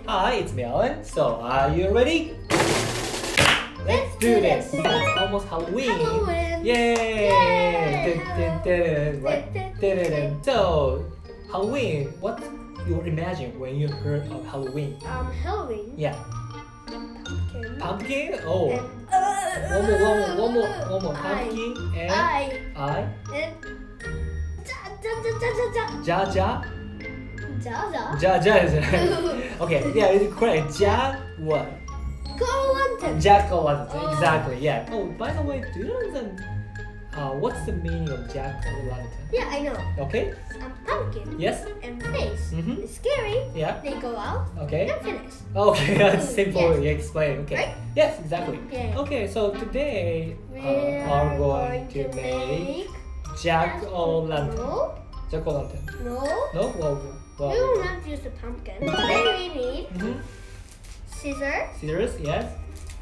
Hi, it's me, Allen. So, are you ready? Let's do this. It's almost Halloween. Yay! So, Halloween. What you imagine when you heard of Halloween? Halloween. Yeah. Pumpkin. Oh. And, One more. Pumpkin and I. And Ja. Okay, yeah, it's correct. Jack what? Go-lantern. Jack-o'-lantern. Exactly. Yeah. Oh, by the way, do you know what's the meaning of jack-o'-lantern? Yeah, I know. Okay. Pumpkin. Yes. And face. Mhm. It's scary. Yeah. They go out. Okay. And finish. Okay, that's simple. Yes. Explain. Okay. Right? Yes, exactly. Yeah. Okay, so today We are going to make jack-o'-lantern. No. Jack-o'-lantern. No. No? Well, We will not use the pumpkin. Today we need scissors Scissors, yes.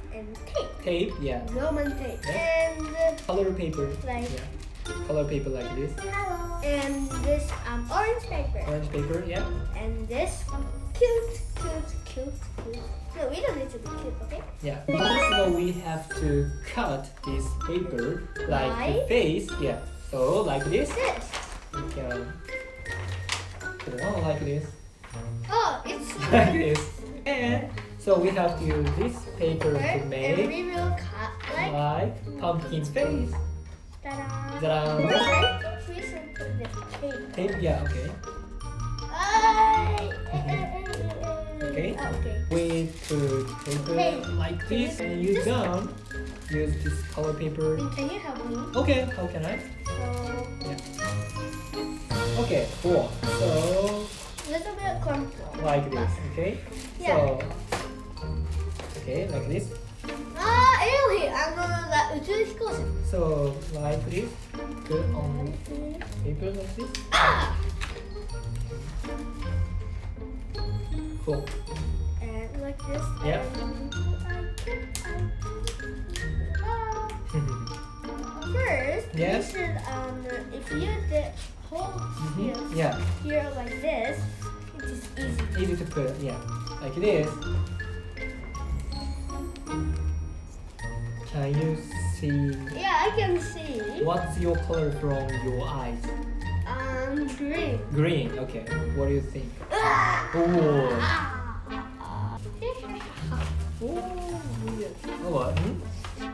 and tape. Tape, yeah. Roman tape. Yes. And Color paper. Like- Yeah. Color paper like this. and this orange paper. Orange paper, yeah. And this cute. No, we don't need to be cute, okay? Yeah. First of all, we have to cut this paper like the Right. face. Yeah. So like this. This. We can put it on like this. Oh, it's Like this. And so we have to use this paper to and make we will cut like pumpkin's face. ta-da. Ta-da. First, I think we should put the tape. Tape, yeah, okay. Okay. Okay. We put paper Hey. like this, and you don't use this color paper. Can you help me? Okay, how can I? So, Okay, cool. So little bit crumple. like this, okay? Yeah. So okay, like this. 에어히宇宙飛行士. So like this. Put on paper like this. Cool. And like this. Yeah. First, Yes. you should if you did hold here, Yeah, here like this, it is easy. easy to put. Yeah, like this. Can you see Yeah, I can see. what's your color from your eyes? Green. Green. Okay. What do you think? Oh. Oh, what?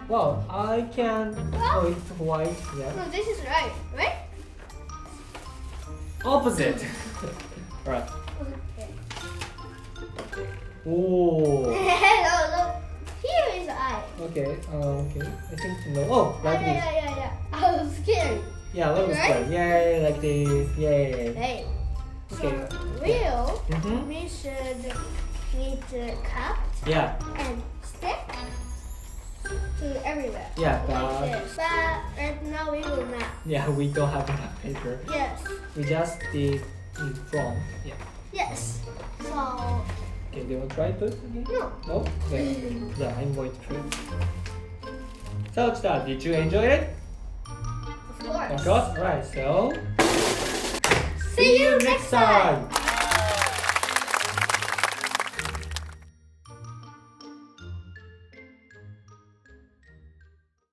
Wow, I can. Oh, it's white. Yeah. No, this is right, right? Opposite. Alright. Okay. Oh. No. Here is eye. Okay. Okay. I think no. Oh, like this. Yeah. I was scared. Yeah, that was Right? good. Yay, like this. Yay. Hey. Okay. We should need to cut Yeah. and stick to everywhere. Yeah, Like but this. But right now we will not. yeah, we don't have enough paper. Yes. We just did in front. Yeah. Yes. So Okay, do you want to try put again? no. No? Okay. Yeah, I'm going to put. So, Chita, did you enjoy it? Of course. Of course. Right. So, See you next time.